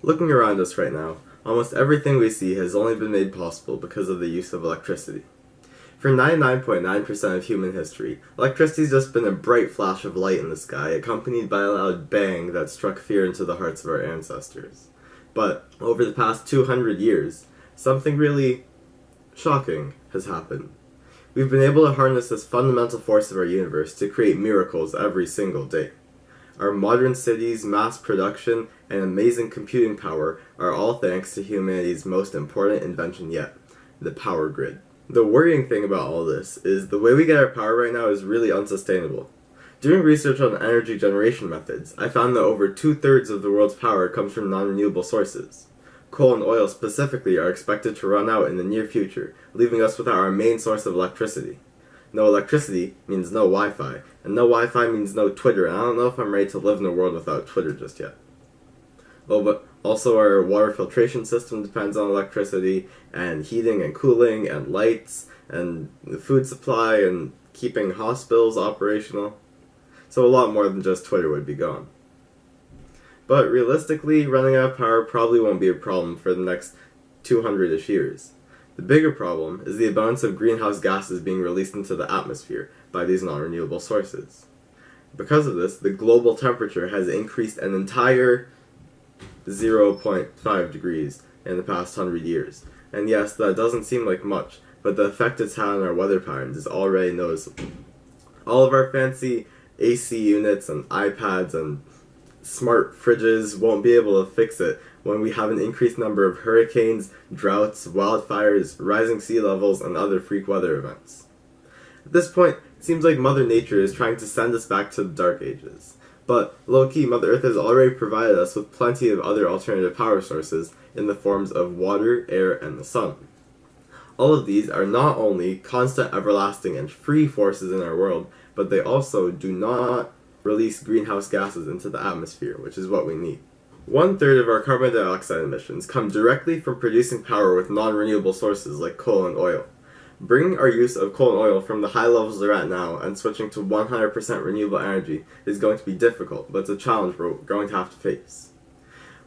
Looking around us right now, almost everything we see has only been made possible because of the use of electricity. For 99.9% of human history, electricity's just been a bright flash of light in the sky, accompanied by a loud bang that struck fear into the hearts of our ancestors. But over the past 200 years, something really shocking has happened. We've been able to harness this fundamental force of our universe to create miracles every single day. Our modern cities, mass production, and amazing computing power are all thanks to humanity's most important invention yet, the power grid. The worrying thing about all this is the way we get our power right now is really unsustainable. Doing research on energy generation methods, I found that over 2/3 of the world's power comes from non-renewable sources. Coal and oil specifically are expected to run out in the near future, leaving us without our main source of electricity. No electricity means no Wi-Fi, and no Wi-Fi means no Twitter, and I don't know if I'm ready to live in a world without Twitter just yet. Oh, but also our water filtration system depends on electricity, and heating and cooling, and lights, and the food supply, and keeping hospitals operational. So a lot more than just Twitter would be gone. But realistically, running out of power probably won't be a problem for the next 200-ish years. The bigger problem is the abundance of greenhouse gases being released into the atmosphere by these non-renewable sources. Because of this, the global temperature has increased an entire 0.5 degrees in the past 100 years. And yes, that doesn't seem like much, but the effect it's had on our weather patterns is already noticeable. All of our fancy AC units and iPads and smart fridges won't be able to fix it when we have an increased number of hurricanes, droughts, wildfires, rising sea levels, and other freak weather events. At this point, it seems like Mother Nature is trying to send us back to the Dark Ages. But, low-key, Mother Earth has already provided us with plenty of other alternative power sources in the forms of water, air, and the sun. All of these are not only constant, everlasting, and free forces in our world, but they also do not release greenhouse gases into the atmosphere, which is what we need. 1/3 of our carbon dioxide emissions come directly from producing power with non-renewable sources like coal and oil. Bringing our use of coal and oil from the high levels they're at now and switching to 100% renewable energy is going to be difficult, but it's a challenge we're going to have to face.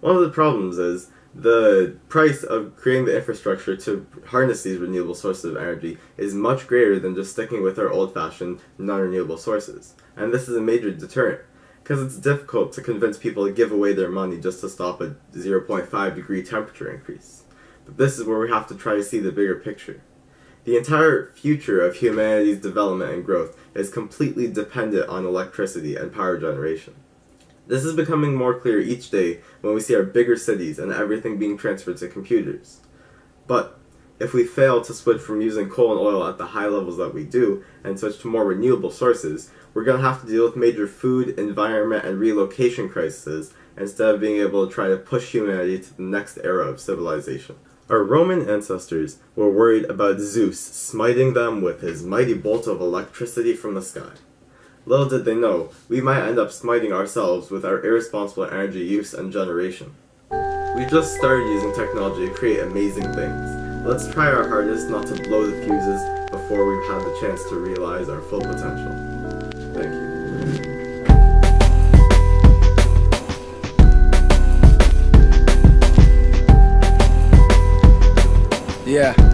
One of the problems is the price of creating the infrastructure to harness these renewable sources of energy is much greater than just sticking with our old-fashioned non-renewable sources. And this is a major deterrent, because it's difficult to convince people to give away their money just to stop a 0.5 degree temperature increase. But this is where we have to try to see the bigger picture. The entire future of humanity's development and growth is completely dependent on electricity and power generation. This is becoming more clear each day when we see our bigger cities and everything being transferred to computers. But if we fail to switch from using coal and oil at the high levels that we do and switch to more renewable sources, we're going to have to deal with major food, environment, and relocation crises instead of being able to try to push humanity to the next era of civilization. Our Roman ancestors were worried about Zeus smiting them with his mighty bolt of electricity from the sky. Little did they know, we might end up smiting ourselves with our irresponsible energy use and generation. We just started using technology to create amazing things. Let's try our hardest not to blow the fuses before we've had the chance to realize our full potential. Thank you. Yeah.